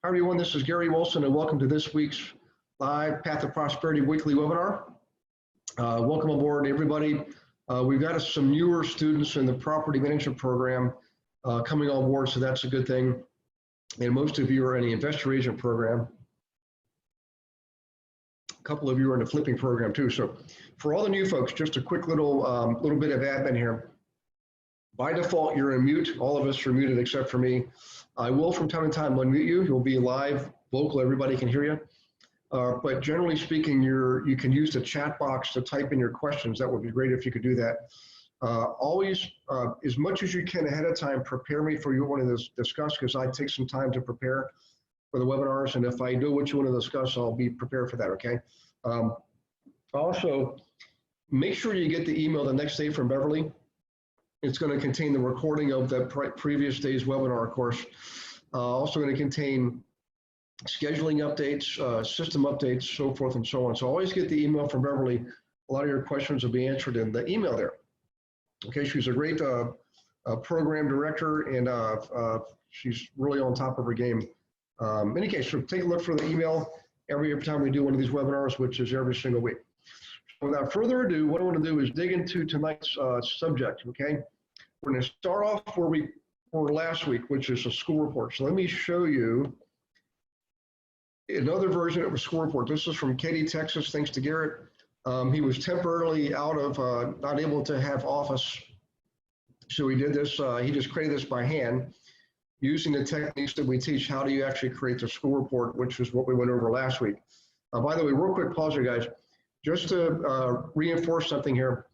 Hi everyone, this is Gary Wilson and welcome to this week's live Path to Prosperity weekly webinar. Welcome aboard everybody. We've got some newer students in the property management program coming on board, so that's a good thing. And most of you are in the investor agent program. A couple of you are in the flipping program too. So for all the new folks, just a quick little bit of admin here. By default, you're in mute. All of us are muted except for me. I will from time to time unmute you. You'll be live, vocal, everybody can hear you. But generally speaking, you can use the chat box to type in your questions. That would be great if you could do that. Always, as much as you can ahead of time, prepare me for what you want to discuss, because I take some time to prepare for the webinars. And if I know what you want to discuss, I'll be prepared for that, okay? Also, make sure you get the email the next day from Beverly. It's going to contain the recording of the previous day's webinar, of course. Also going to contain scheduling updates, system updates, so forth and so on. So always get the email from Beverly. A lot of your questions will be answered in the email there. Okay, she's a great program director, and she's really on top of her game. In any case, so take a look for the email every time we do one of these webinars, which is every single week. Without further ado, what I want to do is dig into tonight's subject, okay? We're going to start off where we were last week, which is a school report. So let me show you another version of a school report. This is from Katy, Texas, thanks to Garrett. He was temporarily out of, not able to have office. So he did this, he just created this by hand using the techniques that we teach. How do you actually create the school report, which is what we went over last week. By the way, real quick pause here, guys. Just to reinforce something here,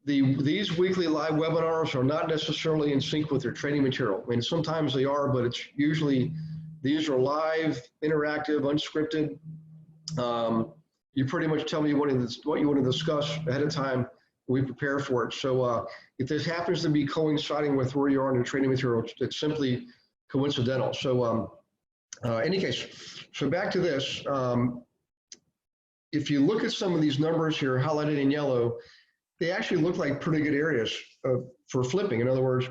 these weekly live webinars are not necessarily in sync with your training material. I mean, sometimes they are, but it's usually, these are live, interactive, unscripted. You pretty much tell me what you want to discuss ahead of time. We prepare for it. So if this happens to be coinciding with where you are in your training material, it's simply coincidental. So any case, so back to this. If you look at some of these numbers here highlighted in yellow, they actually look like pretty good areas for flipping. In other words,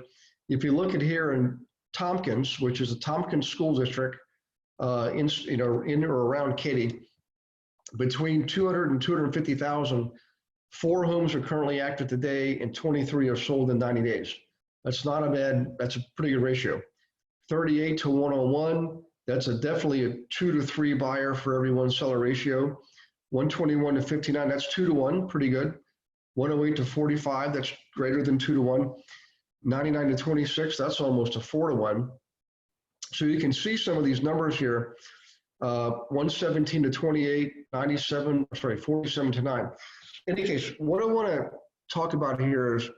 if you look at here in Tompkins, which is a Tompkins school district, in or around Katy, between 200 and 250,000, 4 homes are currently active today, and 23 are sold in 90 days. That's not a bad. That's a pretty good ratio. 38 to 101. That's definitely a 2 to 3 buyer for every 1 seller ratio. 121 to 59, that's 2 to 1, pretty good. 108 to 45, that's greater than 2 to 1. 99 to 26, that's almost a 4 to 1. So you can see some of these numbers here. 117 to 28, 47 to 9. In any case, what I want to talk about here is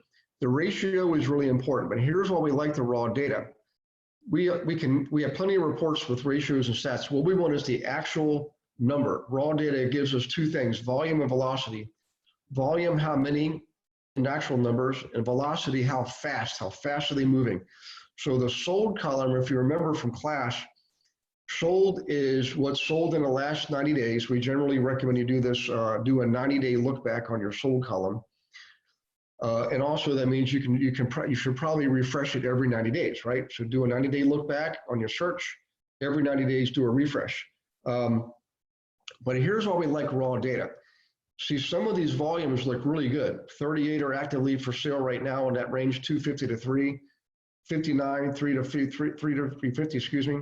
the ratio is really important, but here's why we like the raw data. We have plenty of reports with ratios and stats. What we want is the actual number. Raw data gives us 2 things, volume and velocity. Volume, how many in actual numbers, and velocity, how fast are they moving. So the sold column, if you remember from class, sold is what's sold in the last 90 days. We generally recommend you do this, do a 90-day look back on your sold column. And also that means you should probably refresh it every 90 days, right? So do a 90-day look back on your search. Every 90 days, do a refresh. But here's why we like raw data. See, some of these volumes look really good. 38 are actively for sale right now in that range, 250 to 3, 59, 3 to 350, excuse me.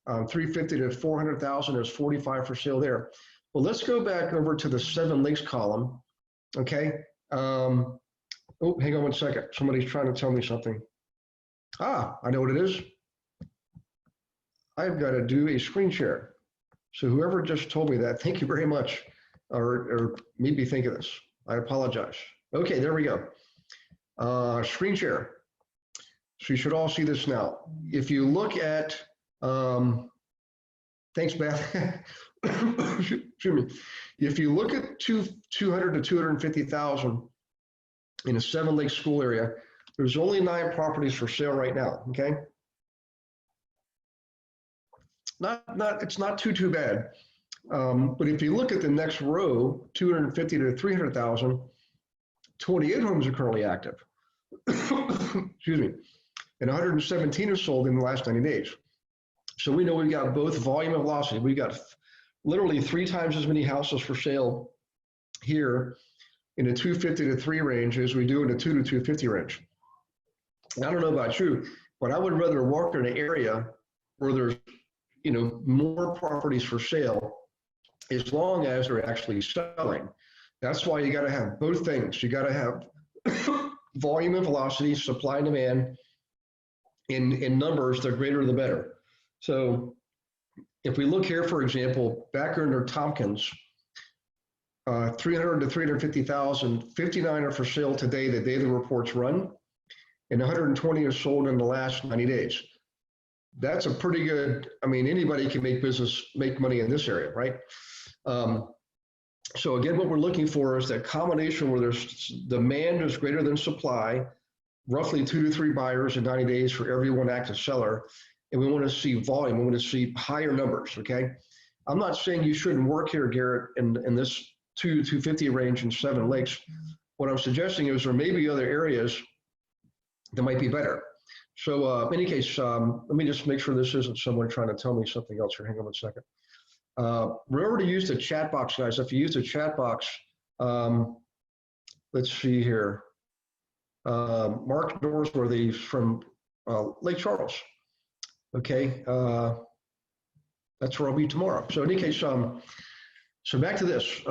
350 to 400,000, there's 45 for sale there. Well, let's go back over to the 7 links column, okay? Oh, hang on one second. Somebody's trying to tell me something. I know what it is. I've got to do a screen share. So whoever just told me that, thank you very much, or made me think of this. I apologize. Okay, there we go. Screen share. So you should all see this now. If you look at, thanks, Beth. Excuse me. If you look at 200 to 250,000 in a 7-lake school area, there's only 9 properties for sale right now, okay? It's not too bad. But if you look at the next row, 250 to 300,000, 28 homes are currently active. Excuse me. And 117 are sold in the last 90 days. So we know we've got both volume and velocity. We've got literally 3 times as many houses for sale here in the 250 to 3 range as we do in the 2 to 250 range. And I don't know about you, but I would rather work in an area where there's, you know, more properties for sale as long as they're actually selling. That's why you got to have both things. You got to have volume and velocity, supply and demand in numbers, the greater the better. So if we look here, for example, back under Tompkins, 300 to 350,000, 59 are for sale today, the day the reports run, and 120 are sold in the last 90 days. That's a pretty good, I mean, anybody can make money in this area, right? So again, what we're looking for is that combination where there's demand is greater than supply, roughly 2 to 3 buyers in 90 days for every 1 active seller. And we want to see volume, we want to see higher numbers, okay? I'm not saying you shouldn't work here, Garrett, in this 2 to 250 range in 7 lakes. What I'm suggesting is there may be other areas that might be better. So in any case, let me just make sure this isn't someone trying to tell me something else here. Hang on 1 second. Remember to use the chat box, guys. If you use the chat box, let's see here. Mark Dorsworthy from Lake Charles. Okay, that's where I'll be tomorrow. So in any case, so back to this.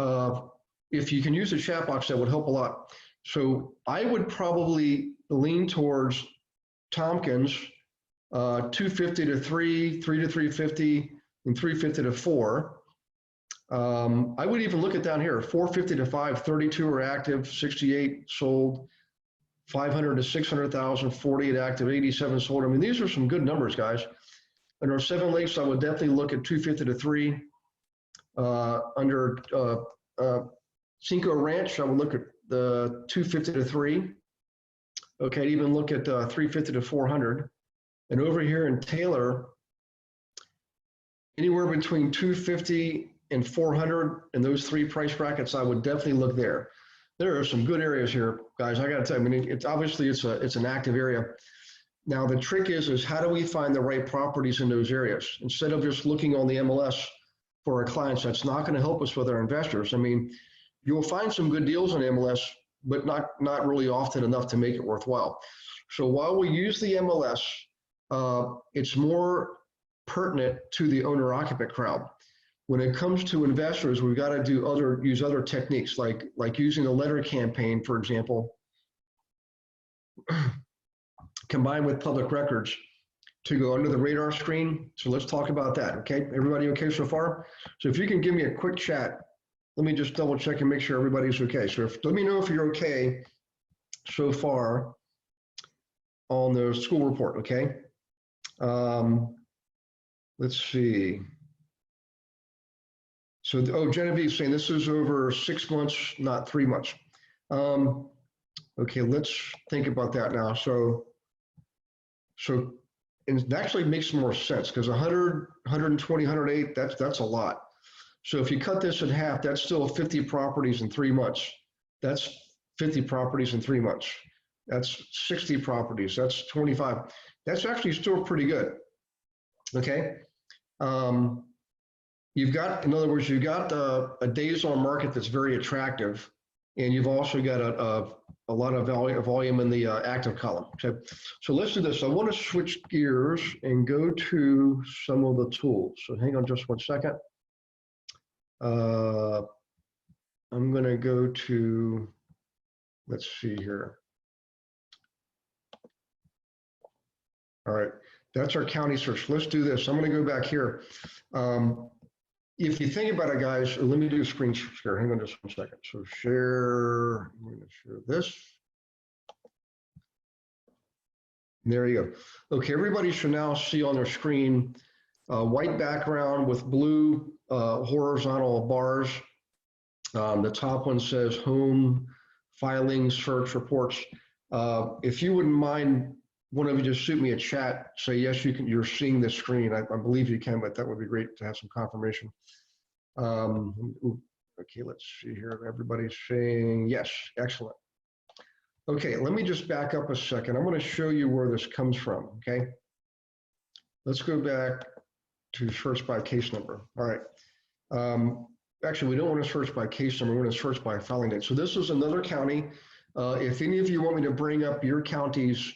If you can use the chat box, that would help a lot. So I would probably lean towards Tompkins, 250 to 3, 3 to 350, and 350 to 4. I would even look at down here, 450 to 5, 32 are active, 68 sold, 500 to 600,000, 48 active, 87 sold. I mean, these are some good numbers, guys. In our 7 lakes, I would definitely look at 250 to 3. Under Cinco Ranch, I would look at the 250 to 3. Okay, even look at 350 to 400. And over here in Taylor, anywhere between 250 and 400 in those 3 price brackets, I would definitely look there. There are some good areas here, guys. I got to tell you, I mean, it's obviously it's an active area. Now the trick is how do we find the right properties in those areas instead of just looking on the MLS for our clients? That's not going to help us with our investors. I mean, you'll find some good deals on MLS, but not really often enough to make it worthwhile. So while we use the MLS, it's more pertinent to the owner-occupant crowd. When it comes to investors, we've got to use other techniques like using a letter campaign, for example, combined with public records to go under the radar screen. So let's talk about that, okay? Everybody okay so far? So if you can give me a quick chat, let me just double check and make sure everybody's okay. So let me know if you're okay so far on the school report, okay? Let's see. So, oh, Genevieve's saying this is over 6 months, not 3 months. Okay, let's think about that now. So it actually makes more sense because 100, 120, 108, that's a lot. So if you cut this in half, that's still 50 properties in 3 months. That's 50 properties in 3 months. That's 60 properties. That's 25. That's actually still pretty good. Okay. You've got, in other words, you've got a days on market that's very attractive, and you've also got a lot of volume in the active column. Okay. So let's do this. I want to switch gears and go to some of the tools. So hang on just 1 second. I'm going to go to, let's see here. All right, that's our county search. Let's do this. I'm going to go back here. If you think about it, guys, let me do a screen share. Hang on just 1 second. So share, I'm going to share this. There you go. Okay, everybody should now see on their screen white background with blue horizontal bars. The top one says home, filings, search, reports. If you wouldn't mind, one of you just shoot me a chat, say yes, you're seeing the screen. I believe you can, but that would be great to have some confirmation. Okay, let's see here. Everybody's saying yes, excellent. Okay, let me just back up a second. I'm going to show you where this comes from, okay? Let's go back to search by case number. All right. Actually, we don't want to search by case number. We want to search by filing date. So this is another county. If any of you want me to bring up your county's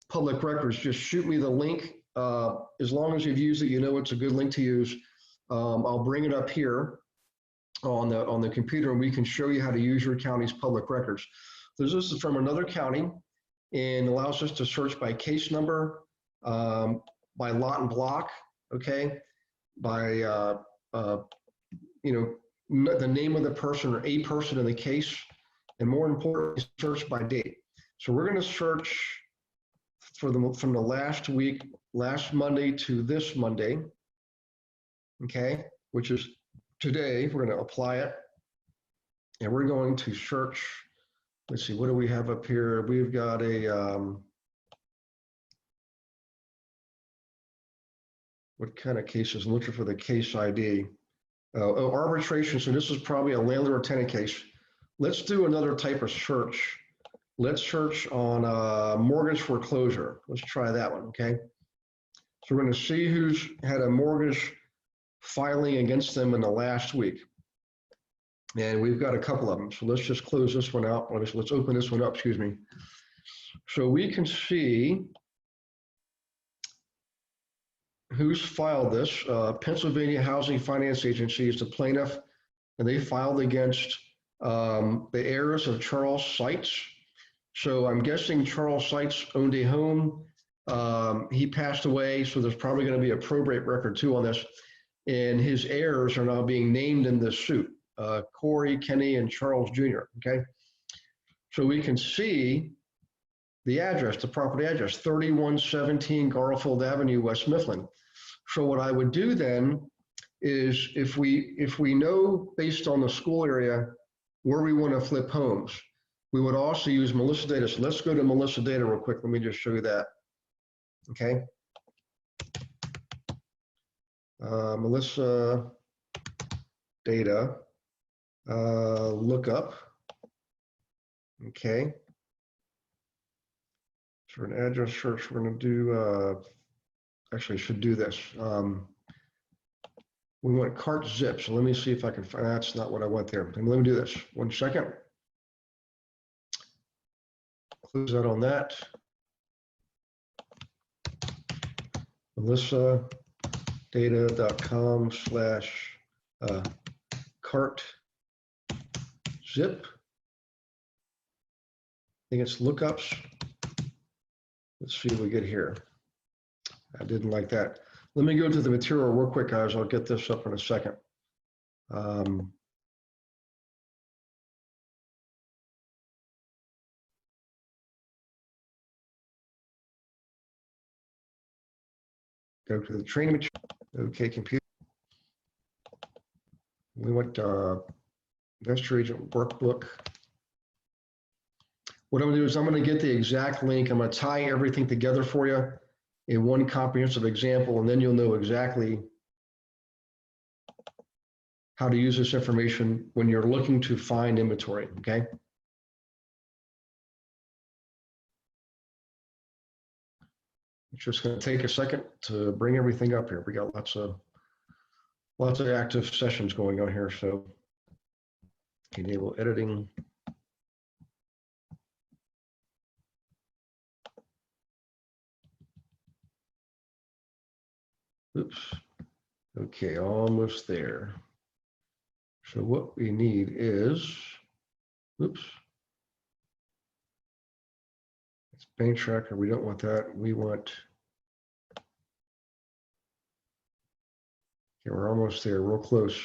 public records, just shoot me the link. As long as you've used it, you know it's a good link to use. I'll bring it up here on the computer, and we can show you how to use your county's public records. So this is from another county, and allows us to search by case number, by lot and block, okay, by the name of the person or a person in the case, and more importantly, search by date. So we're going to search from the last week, last Monday to this Monday, okay, which is today. We're going to apply it, and we're going to search. Let's see, what do we have up here? We've got a, what kind of cases? I'm looking for the case ID. Arbitration, so this is probably a landlord or tenant case. Let's do another type of search. Let's search on mortgage foreclosure. Let's try that one, okay? So we're going to see who's had a mortgage filing against them in the last week. And we've got a couple of them. So let's just close this one out. Let's open this one up, excuse me. So we can see who's filed this. Pennsylvania Housing Finance Agency is the plaintiff, and they filed against the heirs of Charles Seitz. So I'm guessing Charles Seitz owned a home. He passed away, so there's probably going to be a probate record too on this. And his heirs are now being named in this suit, Corey, Kenny, and Charles Jr., okay? So we can see the address, the property address, 3117 Garfield Avenue, West Mifflin. So what I would do then is if we know based on the school area where we want to flip homes, we would also use Melissa data. So let's go to Melissa data real quick. Let me just show you that. Okay. Melissa data lookup. Okay. So an address search, we're going to do, actually should do this. We want cart zip. So let me see if I can find, that's not what I want there. Let me do this. 1 second. Close that on that. melissadata.com/cart zip. I think it's lookups. Let's see what we get here. I didn't like that. Let me go to the material real quick, guys. I'll get this up in a second. Go to the training material. Okay, computer. We went investor agent workbook. What I'm gonna do is I'm gonna get the exact link. I'm gonna tie everything together for you in one comprehensive example, and then you'll know exactly how to use this information when you're looking to find inventory, okay? It's just gonna take a second to bring everything up here. We got lots of active sessions going on here, so enable editing. Oops. Okay, almost there. So what we need is, oops. It's bank tracker. We don't want that. We want, okay, we're almost there, real close.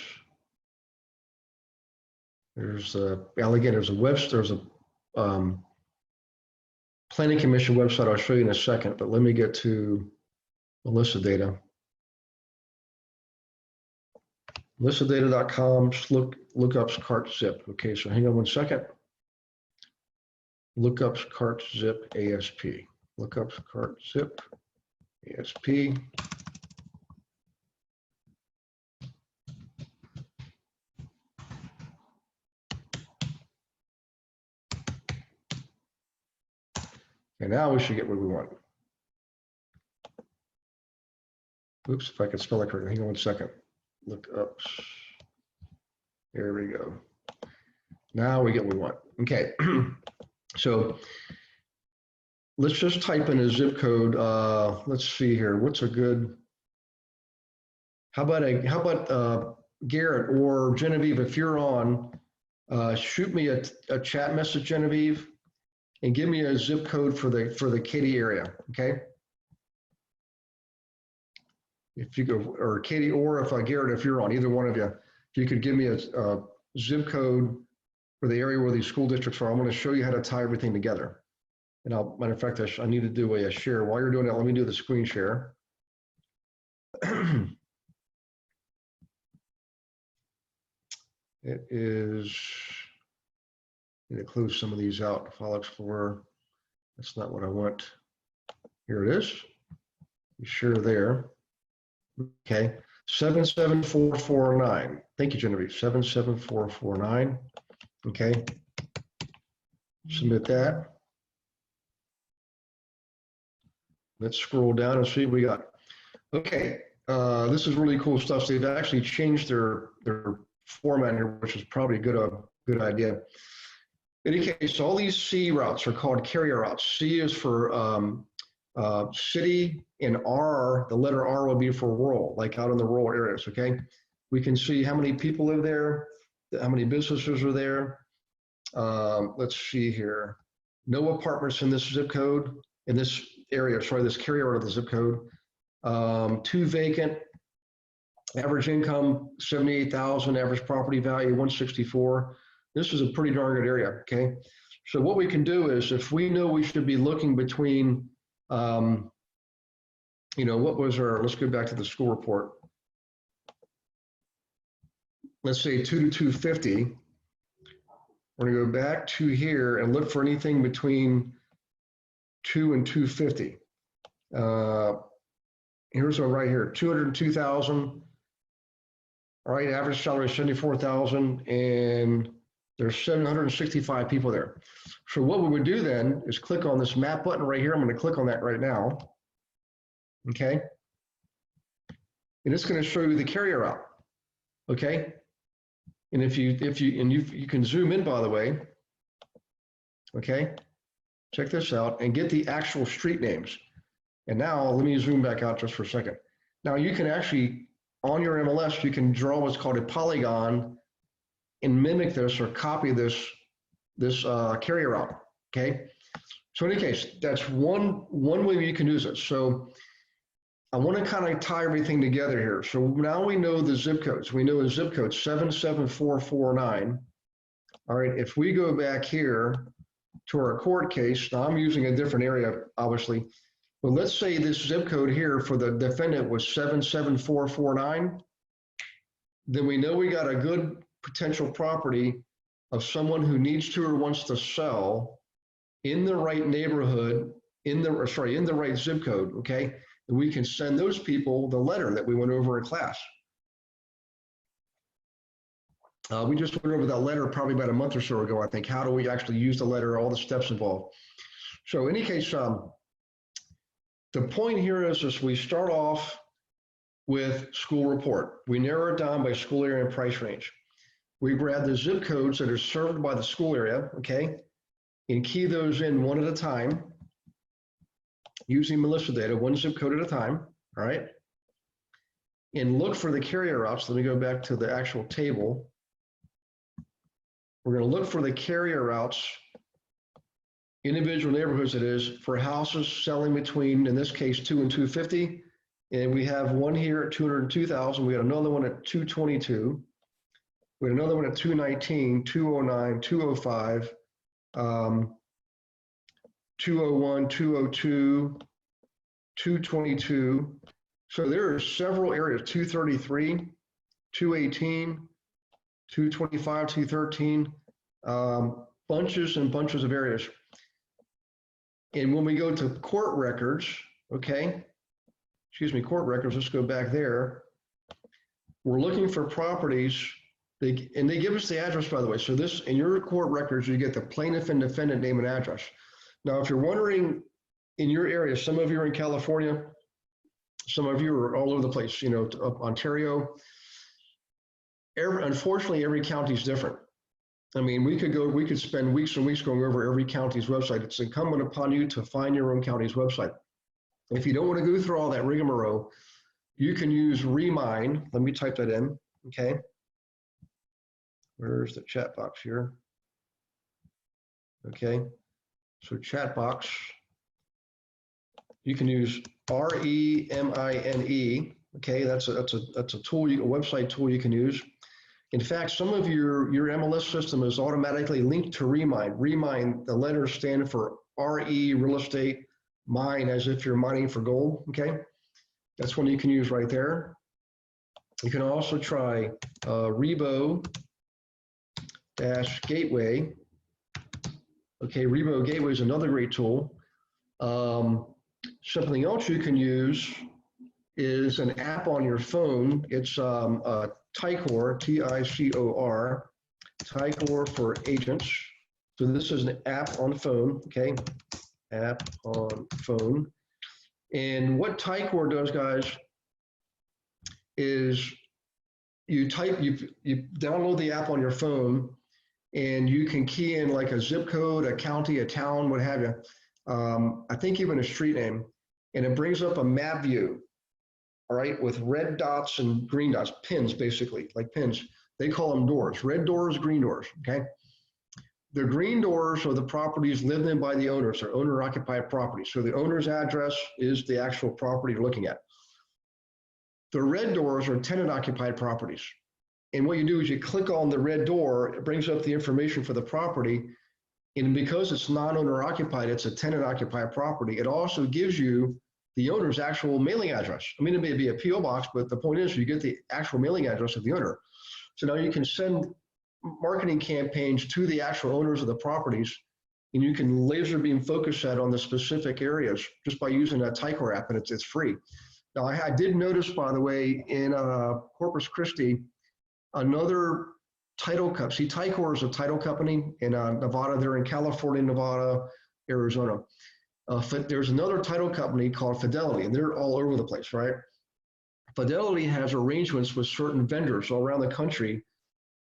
There's again, there's a Planning Commission website I'll show you in a second, but let me get to Melissa data. melissadata.com lookups cart zip. Okay, so hang on 1 second. Lookups cart zip ASP. Lookups cart zip ASP. And now we should get what we want. Oops, if I can spell it correctly. Hang on 1 second. Look up. There we go. Now we get what we want. Okay. So let's just type in a zip code. Let's see here. What's a good, how about Garrett or Genevieve, if you're on, shoot me a chat message, Genevieve, and give me a zip code for the Katy area, okay? If you go, or Katy, or if Garrett, if you're on, either one of you, if you could give me a zip code for the area where these school districts are. I'm going to show you how to tie everything together. And matter of fact, I need to do a share. While you're doing that, let me do the screen share. It is, I'm going to close some of these out. File Explorer, that's not what I want. Here it is. Share there. Okay, 77449. Thank you, Genevieve. 77449. Okay. Submit that. Let's scroll down and see what we got. Okay, this is really cool stuff. So they've actually changed their format here, which is probably a good idea. In any case, all these C routes are called carrier routes. C is for city, and R, the letter R will be for rural, like out in the rural areas, okay? We can see how many people live there, how many businesses are there. Let's see here. No apartments in this zip code, in this area, sorry, this carrier out of the zip code. 2 vacant, average income, 78,000, average property value, 164. This is a pretty darn good area, okay? So what we can do is, if we know we should be looking between, you know, what was our, let's go back to the school report. Let's say 2 to 250. We're gonna go back to here and look for anything between 2 and 250. Here's one right here, 202,000. All right, average salary is 74,000, and there's 765 people there. So what we would do then is click on this map button right here. I'm going to click on that right now. Okay. And it's going to show you the carrier route. Okay. And if you can zoom in, by the way. Okay. Check this out and get the actual street names. And now let me zoom back out just for a second. Now you can actually, on your MLS, you can draw what's called a polygon and mimic this or copy this carrier route, okay? So in any case, that's one way you can use it. So I want to kind of tie everything together here. So now we know the zip codes. We know the zip code 77449. All right, if we go back here to our court case, now I'm using a different area, obviously, but let's say this zip code here for the defendant was 77449, then we know we got a good potential property of someone who needs to or wants to sell in the right neighborhood, in the right zip code, okay? And we can send those people the letter that we went over in class. We just went over that letter probably about a month or so ago, I think. How do we actually use the letter, all the steps involved? So in any case, the point here is we start off with school report. We narrow it down by school area and price range. We grab the zip codes that are served by the school area, okay, and key those in one at a time using Melissa data, one zip code at a time, all right? And look for the carrier routes. Let me go back to the actual table. We're going to look for the carrier routes, individual neighborhoods it is, for houses selling between, in this case, 2 and 250. And we have one here at 202,000. We got another one at 222. We had another one at 219, 209, 205, 201, 202, 222. So there are several areas, 233, 218, 225, 213, bunches and bunches of areas. And when we go to court records, okay, court records, let's go back there. We're looking for properties, and they give us the address, by the way. So this, in your court records, you get the plaintiff and defendant name and address. Now, if you're wondering in your area, some of you are in California, Some of you are all over the place, you know, Ontario. Unfortunately, every county is different. I mean, we could spend weeks and weeks going over every county's website. It's incumbent upon you to find your own county's website. If you don't want to go through all that rigmarole, you can use Remind. Let me type that in, okay? Where's the chat box here? Okay, so chat box. You can use REMINE. Okay, that's a tool, a website tool you can use. In fact, some of your MLS system is automatically linked to Remind. Remind, the letters stand for RE, real estate, mine, as if you're mining for gold, okay? That's one you can use right there. You can also try Rebo-Gateway. Okay, Rebo Gateway is another great tool. Something else you can use is an app on your phone. It's Ticor, T-I-C-O-R, Ticor for agents. So this is an app on the phone, okay? App on phone. And what Ticor does, guys, is you download the app on your phone, and you can key in like a zip code, a county, a town, what have you. I think even a street name, and it brings up a map view, all right, with red dots and green dots, pins basically, like pins. They call them doors, red doors, green doors, okay? The green doors are the properties lived in by the owners, or owner-occupied properties. So the owner's address is the actual property you're looking at. The red doors are tenant-occupied properties. And what you do is you click on the red door, it brings up the information for the property. And because it's non-owner occupied, it's a tenant occupied property. It also gives you the owner's actual mailing address. I mean, it may be a PO box, but the point is you get the actual mailing address of the owner. So now you can send marketing campaigns to the actual owners of the properties, and you can laser beam focus that on the specific areas just by using that Ticor app, and it's free. Now, I did notice, by the way, in Corpus Christi, another title company. See, Ticor is a title company in Nevada. They're in California, Nevada, Arizona. There's another title company called Fidelity, and they're all over the place, right? Fidelity has arrangements with certain vendors all around the country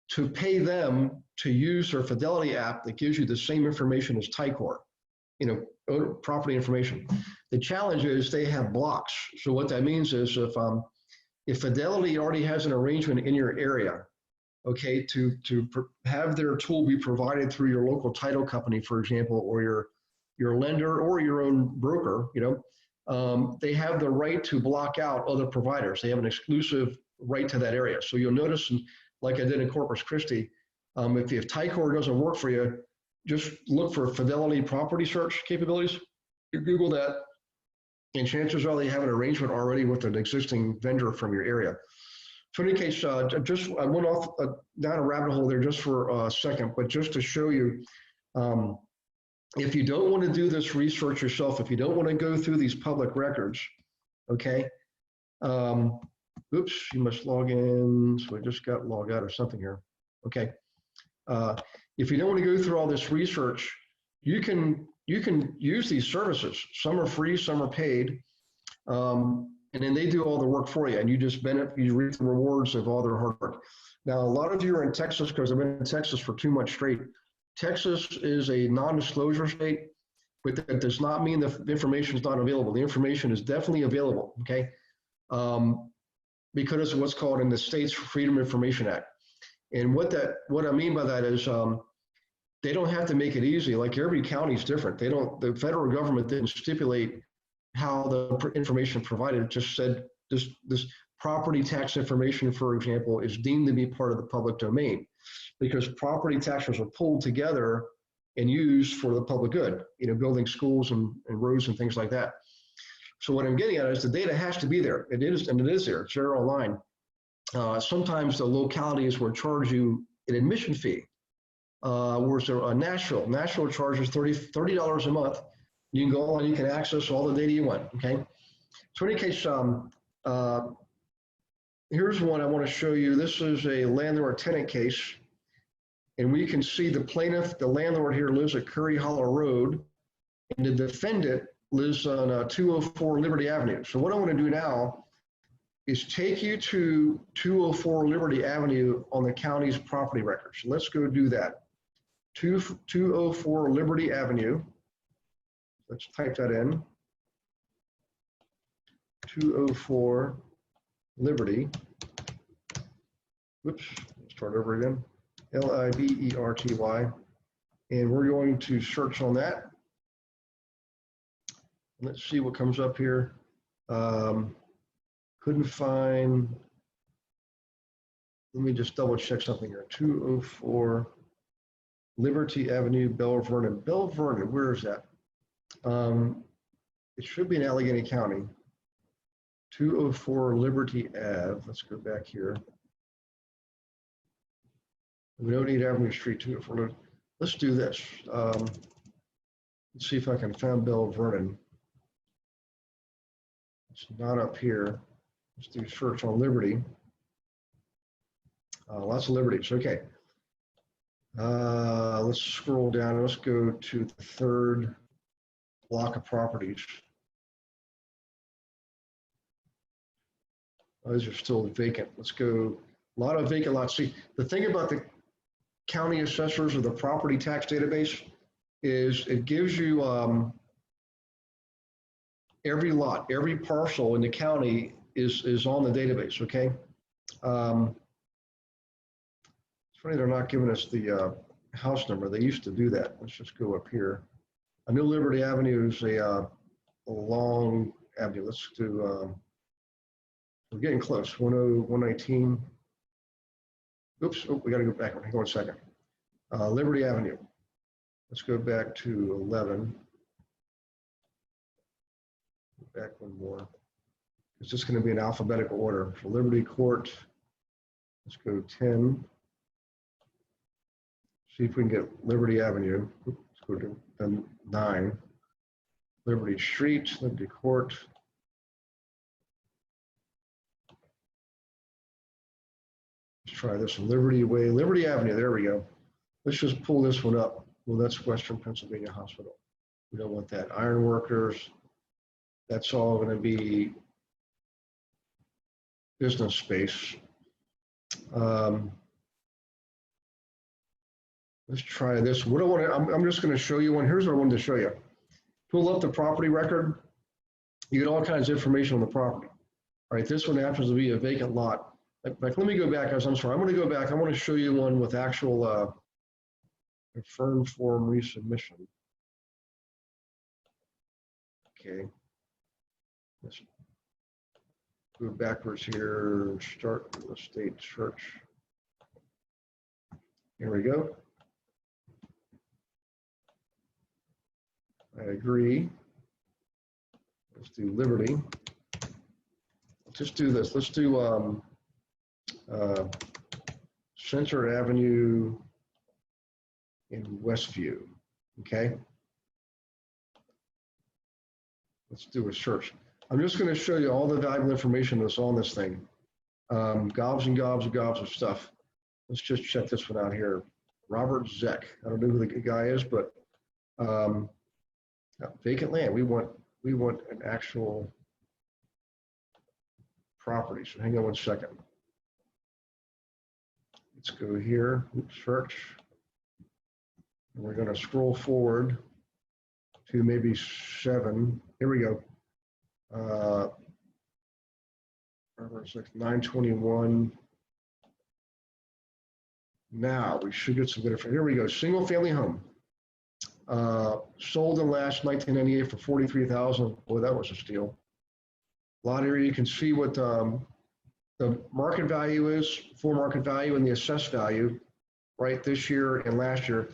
to pay them to use their Fidelity app that gives you the same information as Ticor, you know, property information. The challenge is they have blocks. So what that means is if Fidelity already has an arrangement in your area, okay, to have their tool be provided through your local title company, for example, or your lender or your own broker, you know, they have the right to block out other providers. They have an exclusive right to that area. So you'll notice, like I did in Corpus Christi, if Ticor doesn't work for you, just look for Fidelity property search capabilities. You Google that, and chances are they have an arrangement already with an existing vendor from your area. So in any case, I went off down a rabbit hole there just for a second, but just to show you, if you don't want to do this research yourself, if you don't want to go through these public records, okay, oops, you must log in, so I just got logged out or something here, okay. If you don't want to go through all this research, you can use these services. Some are free, some are paid. And then they do all the work for you, and you just benefit, you reap the rewards of all their hard work. Now, a lot of you are in Texas because I've been in Texas for 2 months straight. Texas is a non-disclosure state, but that does not mean the information is not available. The information is definitely available, okay? Because of what's called in the state's Freedom of Information Act. And what I mean by that is they don't have to make it easy. Like every county is different. The federal government didn't stipulate how the information provided. It just said this property tax information, for example, is deemed to be part of the public domain because property taxes are pulled together and used for the public good, you know, building schools and roads and things like that. So what I'm getting at is the data has to be there. It is, and it is there. It's there online. Sometimes the localities will charge you an admission fee, whereas Nashville charges $30 a month. You can go on, you can access all the data you want, okay? So in any case, here's one I want to show you. This is a landlord-tenant case, and we can see the plaintiff, the landlord here lives at Curry Hollow Road, and the defendant lives on 204 Liberty Avenue. So what I want to do now is take you to 204 Liberty Avenue on the county's property records. So let's go do that. 204 Liberty Avenue. Let's type that in. 204 Liberty. Whoops, let's start over again. Liberty. And we're going to search on that. Let's see what comes up here. Couldn't find, let me just double check something here. 204 Liberty Avenue, Bell Vernon. Bell Vernon, where is that? It should be in Allegheny County. 204 Liberty Ave. Let's go back here. We don't need Avenue Street 204. Let's do this. Let's see if I can find Bell Vernon. It's not up here. Let's do search on Liberty. Lots of Liberties. Okay. Let's scroll down. Let's go to the third block of properties. Those are still vacant. Let's go. A lot of vacant lots. See, the thing about the county assessors or the property tax database is it gives you every lot, every parcel in the county is on the database, okay? It's funny they're not giving us the house number. They used to do that. Let's just go up here. I know Liberty Avenue is a long avenue. Let's do, we're getting close, 119. Oops, oh, we gotta go back, hang on a second. Liberty Avenue. Let's go back to 11. Go back one more. It's just going to be in alphabetical order. So Liberty Court, let's go 10. See if we can get Liberty Avenue. Let's go to 9. Liberty Street, Liberty Court. Let's try this one. Liberty Way, Liberty Avenue, there we go. Let's just pull this one up. Well, that's Western Pennsylvania Hospital. We don't want that. Iron Workers, that's all going to be business space. Let's try this. What I want to, I'm just going to show you one. Here's what I wanted to show you. Pull up the property record. You get all kinds of information on the property. All right, this one happens to be a vacant lot. In fact, let me go back, guys. I'm sorry. I'm going to go back. I want to show you one with actual confirmed form resubmission. Okay. Let's go backwards here. Start real estate search. Here we go. I agree. Let's do Liberty. Let's just do this. Let's do Center Avenue in Westview. Okay. Let's do a search. I'm just going to show you all the valuable information that's on this thing. Gobs and gobs and gobs of stuff. Let's just check this one out here. Robert Zeck. I don't know who the guy is, but vacant land. We want an actual property. So hang on one second. Let's go here. Oops, search. And we're going to scroll forward to maybe 7. Here we go. Robert Zeck, 921. Now we should get some good information. Here we go. Single family home. Sold in last 1998 for 43,000. Boy, that was a steal. Lot area, you can see what the market value is, full market value, and the assessed value, right, this year and last year.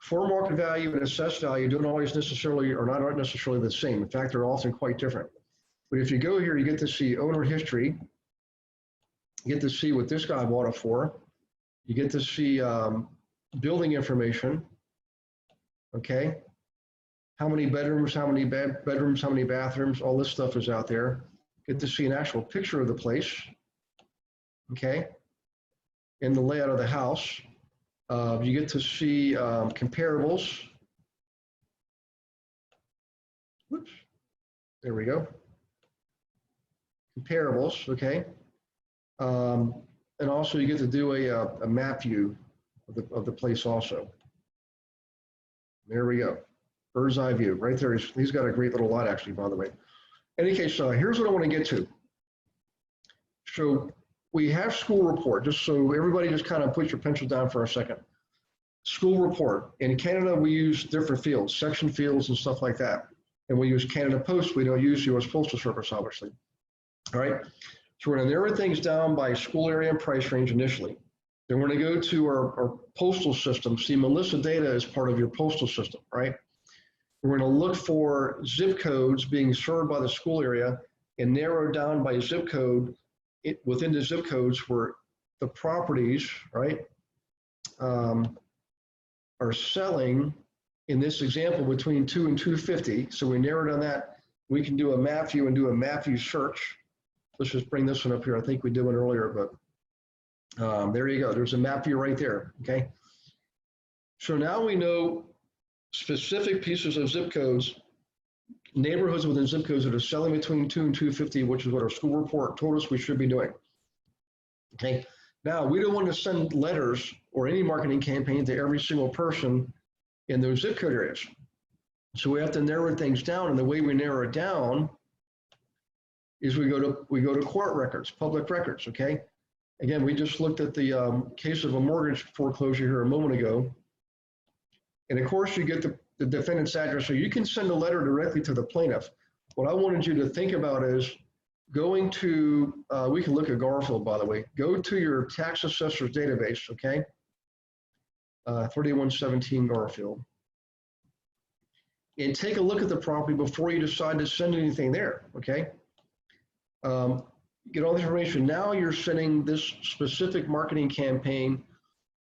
Full market value and assessed value don't always necessarily, or not aren't necessarily the same. In fact, they're often quite different. But if you go here, you get to see owner history. You get to see what this guy bought it for. You get to see building information. Okay. How many bedrooms, how many bedrooms, how many bathrooms, all this stuff is out there. Get to see an actual picture of the place. Okay. And the layout of the house. You get to see comparables. whoops, there we go. Comparables, okay. And also you get to do a map view of the place also. There we go. Bird's eye view right there. He's got a great little lot actually, by the way. In any case, here's what I want to get to. So we have school report, just so everybody just kind of put your pencil down for a second. School report. In Canada, we use different fields, section fields and stuff like that. And we use Canada Post. We don't use US Postal Service, obviously. All right. So we're going to narrow things down by school area and price range initially. Then we're going to go to our postal system. See, Melissa data is part of your postal system, right? We're going to look for zip codes being served by the school area and narrow down by zip code within the zip codes where the properties, right, are selling, in this example, between 2 and 250. So we narrowed on that. We can do a map view and do a map view search. Let's just bring this one up here. I think we did one earlier, but there you go. There's a map view right there, okay? So now we know specific pieces of zip codes, neighborhoods within zip codes that are selling between 2 and 250, which is what our school report told us we should be doing, okay? Now, we don't want to send letters or any marketing campaign to every single person in those zip code areas. So we have to narrow things down, and the way we narrow it down is we go to court records, public records, okay? Again, we just looked at the case of a mortgage foreclosure here a moment ago. And of course, you get the defendant's address, so you can send a letter directly to the plaintiff. What I wanted you to think about is going to, we can look at Garfield, by the way, go to your tax assessor's database, okay? 3117 Garfield. And take a look at the property before you decide to send anything there, okay? Get all the information. Now you're sending this specific marketing campaign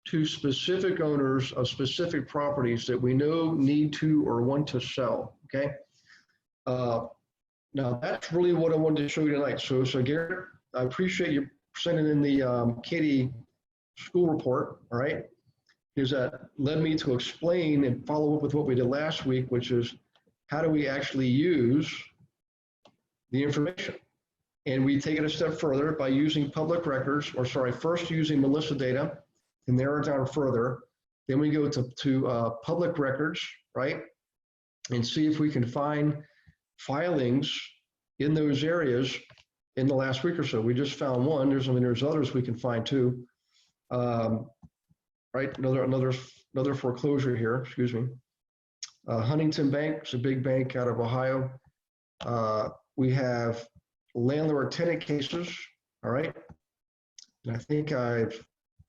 to specific owners of specific properties that we know need to or want to sell, okay? Now that's really what I wanted to show you tonight. So Garrett, I appreciate you sending in the Katie school report, all right? Because that led me to explain and follow up with what we did last week, which is how do we actually use the information? And we take it a step further by using public records, or sorry, first using Melissa data to narrow it down further. Then we go to public records, right? And see if we can find filings in those areas in the last week or so. We just found one. There's others we can find too. Right, another foreclosure here, excuse me. Huntington Bank is a big bank out of Ohio. We have landlord-tenant cases, all right? And I think I've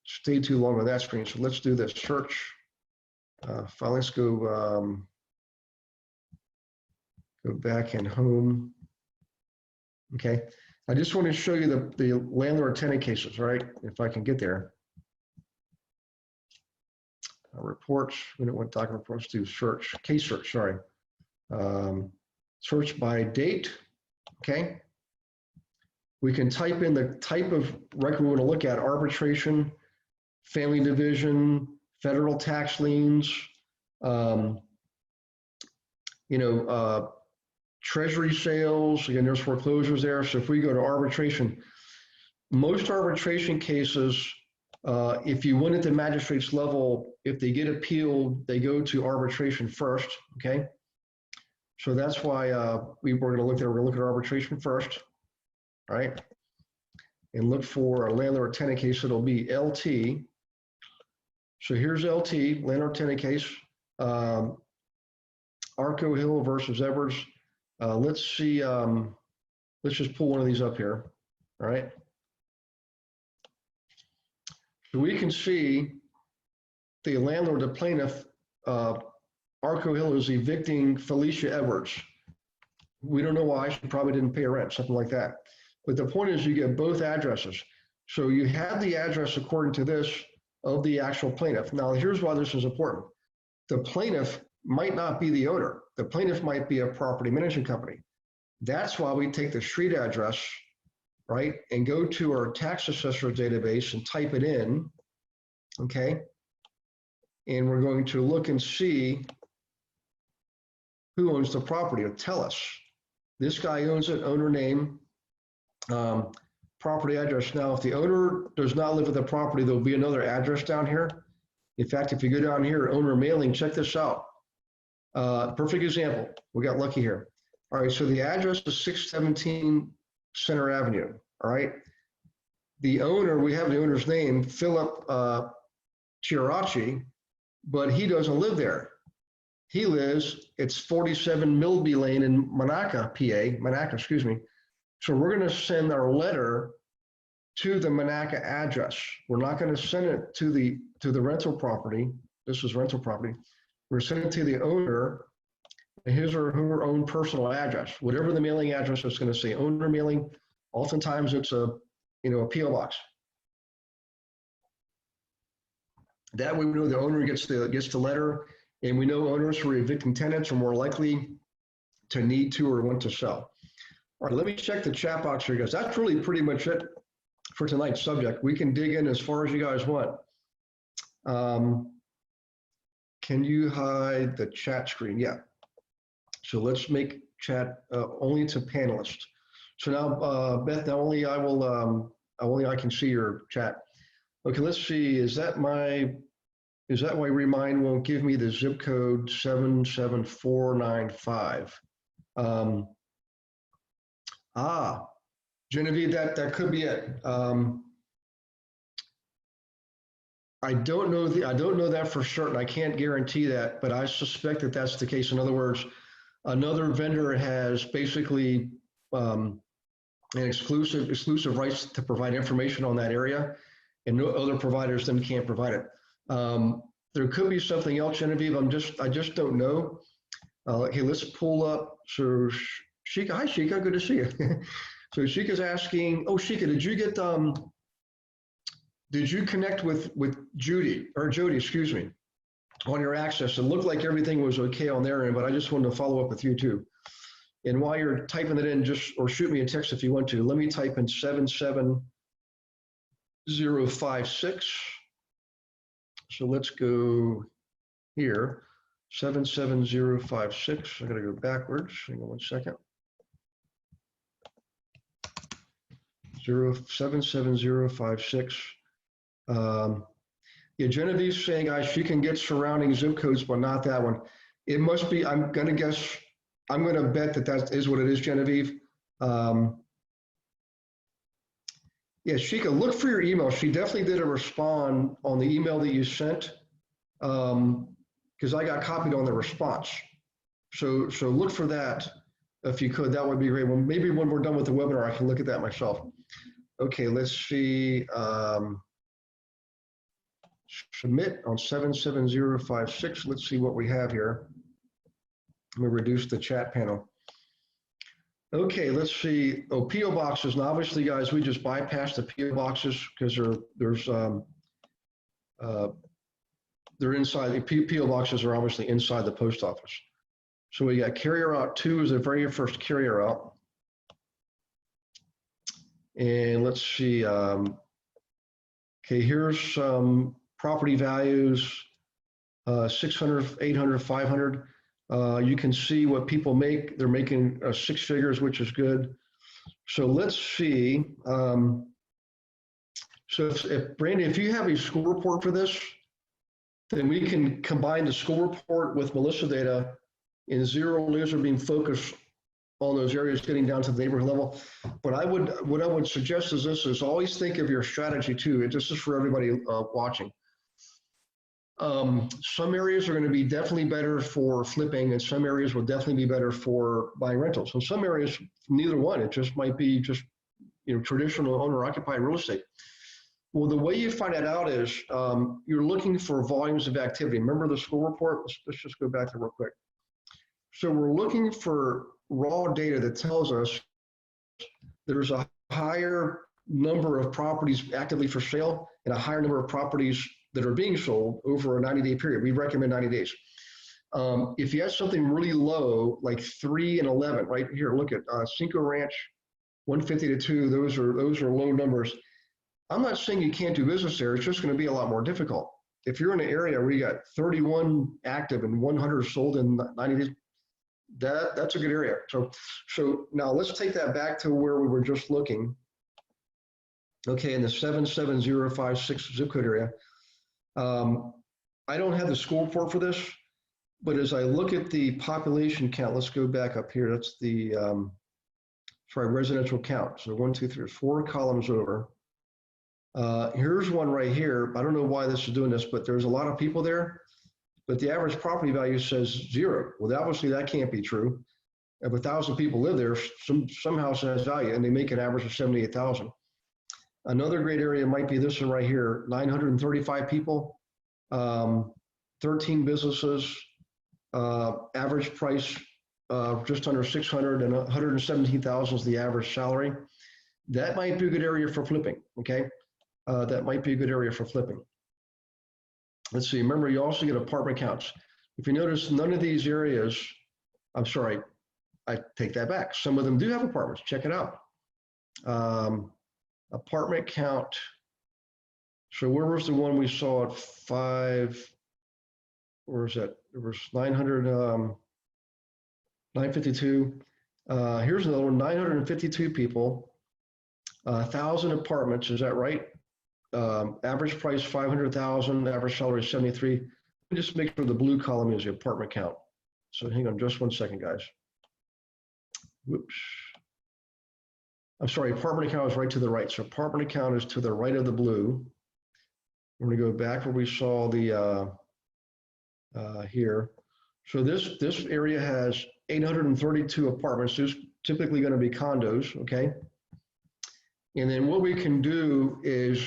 stayed too long on that screen, so let's do this. Search, let's go back and home. Okay, I just want to show you the landlord-tenant cases, right? If I can get there. Reports, we don't want document reports to search, case search, sorry. Search by date, okay? We can type in the type of record we want to look at: arbitration, family division, federal tax liens, treasury sales. Again, there's foreclosures there. So if we go to arbitration, most arbitration cases, if you win at the magistrate's level, if they get appealed, they go to arbitration first, okay? So that's why we're going to look at arbitration first, all right? And look for a landlord-tenant case. It'll be LT. So here's LT, landlord-tenant case, Arco Hill versus Edwards. Let's see, let's just pull one of these up here, all right? So we can see the landlord, the plaintiff, Arco Hill is evicting Felicia Edwards. We don't know why. She probably didn't pay her rent, something like that. But the point is you get both addresses. So you have the address according to this of the actual plaintiff. Now, here's why this is important. The plaintiff might not be the owner. The plaintiff might be a property management company. That's why we take the street address, right, and go to our tax assessor database and type it in, okay? And we're going to look and see who owns the property. It'll tell us. This guy owns it, owner name, property address. Now, if the owner does not live at the property, there'll be another address down here. In fact, if you go down here, owner mailing, check this out. Perfect example. We got lucky here. All right, so the address is 617 Center Avenue. All right. The owner, we have the owner's name, Philip Chiarachi, but he doesn't live there. He lives, it's 47 Milby Lane in Monaca, PA, excuse me. So we're going to send our letter to the Monaca address. We're not going to send it to the rental property. This is rental property. We're sending it to the owner, his or her own personal address, whatever the mailing address is going to say. Owner mailing. Oftentimes it's a PO box. That way we know the owner gets the letter, and we know owners who are evicting tenants are more likely to need to or want to sell. All right, let me check the chat box here, guys. That's really pretty much it for tonight's subject. We can dig in as far as you guys want. Can you hide the chat screen? Yeah. So let's make chat only to panelists. So now, Beth, not only I can see your chat. Okay, let's see. Is that why Remind won't give me the zip code 77495? Genevieve, that could be it. I don't know that for certain. I can't guarantee that, but I suspect that that's the case. In other words, another vendor has basically an exclusive rights to provide information on that area, and no other providers then can't provide it. There could be something else, Genevieve. I just don't know. Okay, let's pull up. So Shika, hi Shika, good to see you. So Shika's asking, oh Shika, did you connect with Jody, excuse me, on your access? It looked like everything was okay on their end, but I just wanted to follow up with you too. And while you're typing it in, or shoot me a text if you want to, let me type in 77056. So let's go here, 77056. I gotta go backwards, hang on one second. 77056. Yeah, Genevieve's saying she can get surrounding zip codes, but not that one. It must be, I'm gonna bet that is what it is, Genevieve. Yeah, Shika, look for your email. She definitely did a respond on the email that you sent, because I got copied on the response. So look for that if you could. That would be great. Well, maybe when we're done with the webinar, I can look at that myself. Okay, let's see. Submit on 77056. Let's see what we have here. Let me reduce the chat panel. Okay, let's see. Oh, PO boxes. Now, obviously, guys, we just bypassed the PO boxes because they're inside. The PO boxes are obviously inside the post office. So we got carrier route 2 is the very first carrier route. And let's see. Okay, here's some property values, 600, 800, 500. You can see what people make. They're making 6 figures, which is good. So let's see. So if Brandy, if you have a school report for this, then we can combine the school report with Melissa data, and zero laser beam focus on those areas getting down to the neighborhood level. But what I would suggest is this: is always think of your strategy too. This is for everybody watching. Some areas are going to be definitely better for flipping, and some areas will definitely be better for buying rentals. And some areas, neither one. It just might be just traditional owner-occupied real estate. Well, the way you find that out is you're looking for volumes of activity. Remember the school report? Let's just go back there real quick. So we're looking for raw data that tells us there's a higher number of properties actively for sale and a higher number of properties that are being sold over a 90-day period. We recommend 90 days. If you have something really low, like 3 and 11, right here, look at Cinco Ranch, 150 to 2, those are low numbers. I'm not saying you can't do business there, it's just gonna be a lot more difficult. If you're in an area where you got 31 active and 100 sold in 90 days, That's a good area. So now let's take that back to where we were just looking. Okay, in the 77056 zip code area. I don't have the school report for this, but as I look at the population count, let's go back up here. That's the residential count. So 1, 2, 3, 4 columns over. Here's one right here. I don't know why this is doing this, but there's a lot of people there, but the average property value says 0. Well, obviously that can't be true. If 1,000 people live there, some house has value, and they make an average of 78,000. Another great area might be this one right here, 935 people, 13 businesses, average price just under 600, and 117,000 is the average salary. That might be a good area for flipping, okay? That might be a good area for flipping. Let's see, remember you also get apartment counts. If you notice, none of these areas, I'm sorry, I take that back. Some of them do have apartments, check it out. Apartment count. So where was the one we saw at 5, where is that? It was 952. Here's another one, 952 people, 1,000 apartments, is that right? Average price 500,000, average salary 73. Let me just make sure the blue column is the apartment count. So hang on just one second, guys. Whoops. I'm sorry, apartment account is right to the right. So apartment account is to the right of the blue. I'm going to go back where we saw the here. So this area has 832 apartments. There's typically going to be condos, okay? And then what we can do is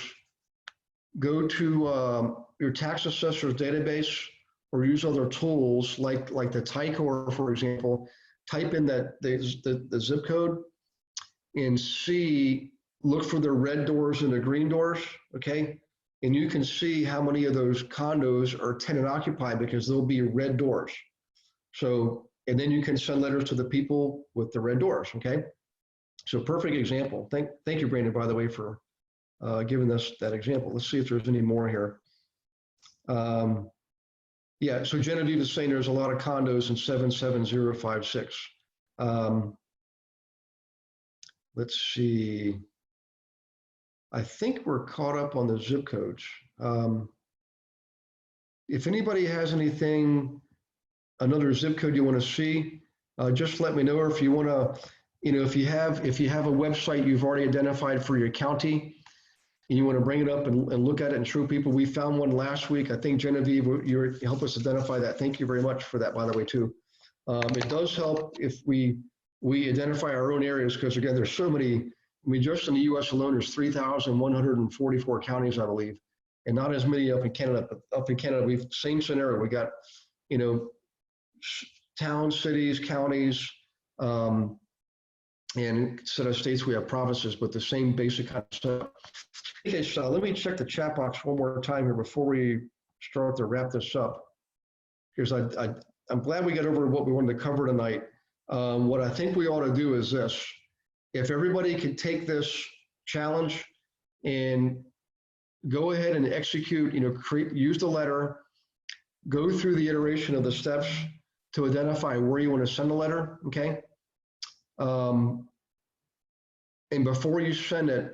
go to your tax assessor's database or use other tools like the Tycor, for example. Type in the zip code and look for the red doors and the green doors, okay? And you can see how many of those condos are tenant occupied because there'll be red doors. So, and then you can send letters to the people with the red doors, okay? So perfect example. Thank you, Brandon, by the way, for giving us that example. Let's see if there's any more here. Yeah, so Genevieve is saying there's a lot of condos in 77056. Let's see. I think we're caught up on the zip codes. If anybody has anything, another zip code you want to see, just let me know. Or if you want to, if you have a website you've already identified for your county, and you want to bring it up and look at it and show people. We found one last week. I think Genevieve, you helped us identify that. Thank you very much for that, by the way, too. It does help if we identify our own areas, because again, there's so many. I mean, just in the U.S. alone, there's 3,144 counties, I believe, and not as many up in Canada. But up in Canada, we've same scenario. We got, towns, cities, counties, and instead of states, we have provinces, but the same basic kind of stuff. Okay, so let me check the chat box one more time here before we start to wrap this up. Because I'm glad we got over what we wanted to cover tonight. What I think we ought to do is this. If everybody could take this challenge and go ahead and execute, use the letter, go through the iteration of the steps to identify where you want to send the letter, okay? And before you send it,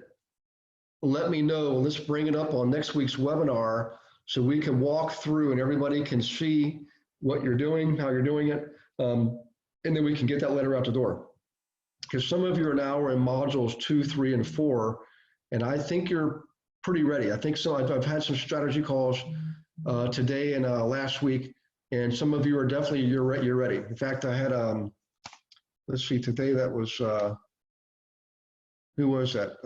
let me know. Let's bring it up on next week's webinar so we can walk through and everybody can see what you're doing, how you're doing it, and then we can get that letter out the door. Because some of you are now in modules 2, 3, and 4, and I think you're pretty ready. I think so. I've had some strategy calls today and last week, and some of you are definitely, you're ready. In fact, I had, let's see, today that was, who was that?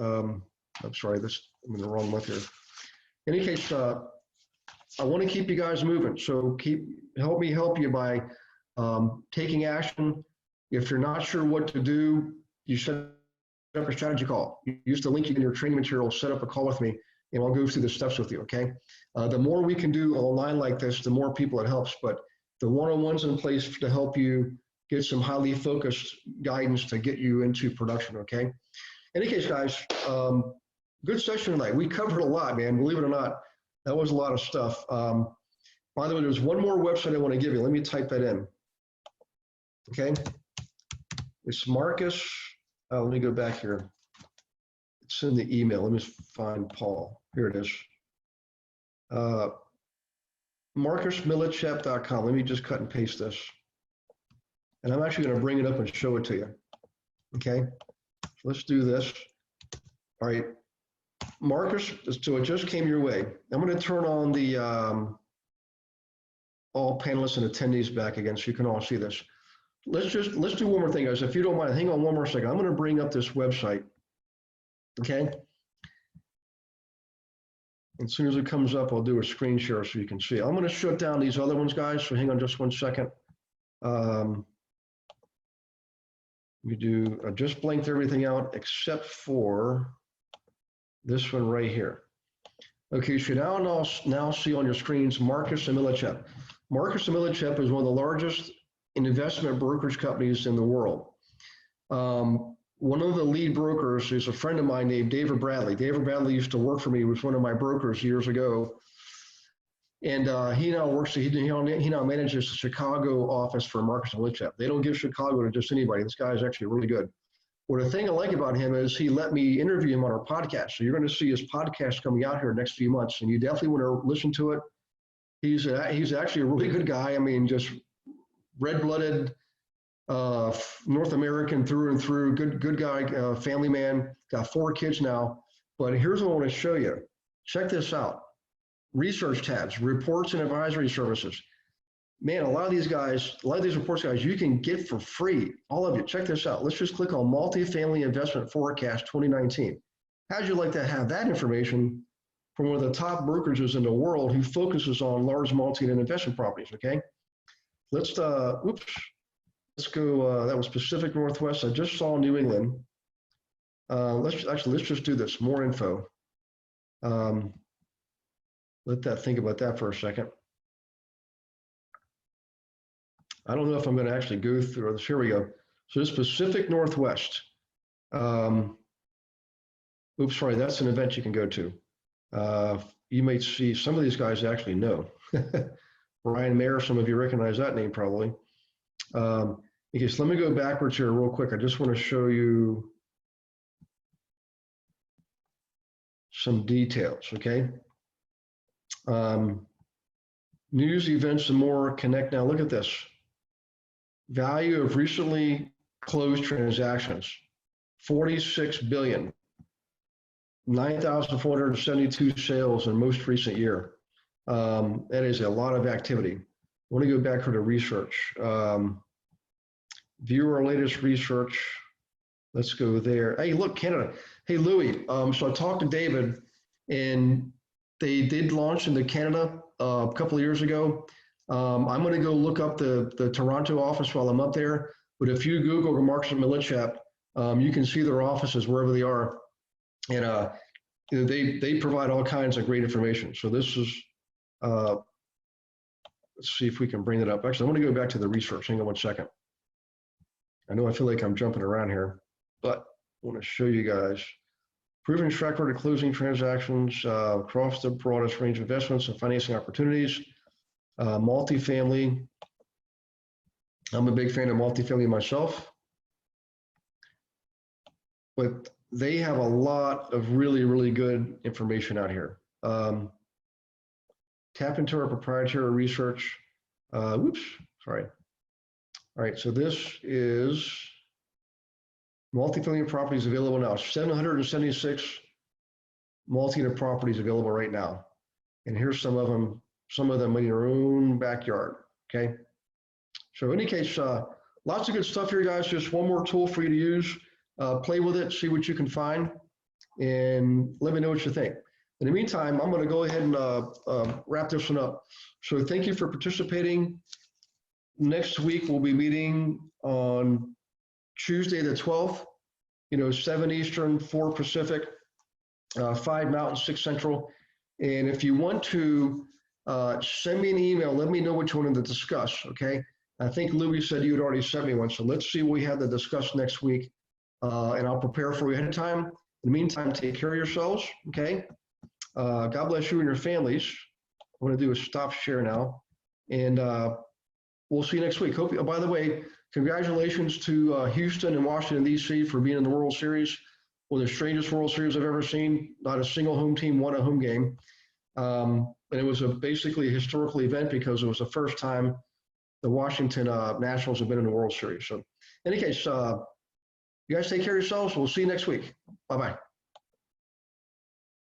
I'm sorry, I'm in the wrong month here. In any case, I want to keep you guys moving. So help me help you by taking action. If you're not sure what to do, you set up a strategy call. Use the link in your training material, set up a call with me, and I'll go through the steps with you, okay? The more we can do online like this, the more people it helps, but the one-on-one's in place to help you get some highly focused guidance to get you into production, okay? In any case, guys, good session tonight. We covered a lot, man. Believe it or not, that was a lot of stuff. By the way, there's one more website I want to give you. Let me type that in. Okay. It's Marcus. Let me go back here. It's in the email. Let me find Paul. Here it is. MarcusMillichap.com. Let me just cut and paste this. And I'm actually going to bring it up and show it to you. Okay. So let's do this. All right. Marcus, so it just came your way. I'm going to turn on the all panelists and attendees back again so you can all see this. Let's do one more thing, guys. If you don't mind, hang on one more second. I'm going to bring up this website. Okay. As soon as it comes up, I'll do a screen share so you can see it. I'm going to shut down these other ones, guys. So hang on just 1 second. We do just blanked everything out except for this one right here. Okay, so now see on your screens Marcus and Millichap. Marcus and Millichap is one of the largest investment brokerage companies in the world. One of the lead brokers is a friend of mine named David Bradley. David Bradley used to work for me. He was one of my brokers years ago. And he now manages the Chicago office for Marcus and Millichap. They don't give Chicago to just anybody. This guy is actually really good. Well, the thing I like about him is he let me interview him on our podcast. So you're going to see his podcast coming out here next few months, and you definitely want to listen to it. He's actually a really good guy. I mean, just red-blooded, North American through and through, good guy, family man, got 4 kids now. But here's what I want to show you. Check this out. Research tabs, reports and advisory services. Man, a lot of these reports, guys, you can get for free. All of you, check this out. Let's just click on Multifamily Investment Forecast 2019. How'd you like to have that information from one of the top brokerages in the world who focuses on large multi and investment properties, okay? Let's go, that was Pacific Northwest. I just saw New England. Let's just do this, more info. Let that think about that for a second. I don't know if I'm going to actually go through this. Here we go. So this Pacific Northwest. Sorry, that's an event you can go to. You may see some of these guys actually know. Brian Mayer, some of you recognize that name probably. Okay, so let me go backwards here real quick. I just want to show you some details, okay? News, events, and more. Connect now. Look at this. Value of recently closed transactions, 46 billion, 9,472 sales in most recent year. That is a lot of activity. I want to go back here to research. View our latest research. Let's go there. Hey, look, Canada. Hey, Louis. So I talked to David, and they did launch into Canada a couple of years ago. I'm going to go look up the Toronto office while I'm up there. But if you Google Marcus and Millichap, you can see their offices wherever they are, and they provide all kinds of great information. So this is, let's see if we can bring it up. Actually, I want to go back to the research. Hang on 1 second. I know I feel like I'm jumping around here, but I want to show you guys. Proven track record of closing transactions across the broadest range of investments and financing opportunities. Multifamily. I'm a big fan of multifamily myself, but they have a lot of really, really good information out here. Tap into our proprietary research. Sorry. All right, so this is multifamily properties available now. 776 multi-unit properties available right now. And here's some of them in your own backyard, okay? So in any case, lots of good stuff here, guys. Just one more tool for you to use. Play with it, see what you can find, and let me know what you think. In the meantime, I'm gonna go ahead and wrap this one up. So thank you for participating. Next week, we'll be meeting on Tuesday the 12th, 7 Eastern, 4 Pacific, 5 Mountain, 6 Central. And if you want to send me an email, let me know what you wanted to discuss, okay? I think Louis said you had already sent me one, so let's see what we have to discuss next week, and I'll prepare for you ahead of time. In the meantime, take care of yourselves, okay? God bless you and your families. I'm gonna do a stop share now, and we'll see you next week. Hope. Oh, by the way, Congratulations to Houston and Washington, D.C. for being in the World Series. One of the strangest World Series I've ever seen. Not a single home team won a home game. And it was basically a historical event because it was the first time the Washington Nationals have been in the World Series. So in any case, you guys take care of yourselves. We'll see you next week. Bye-bye.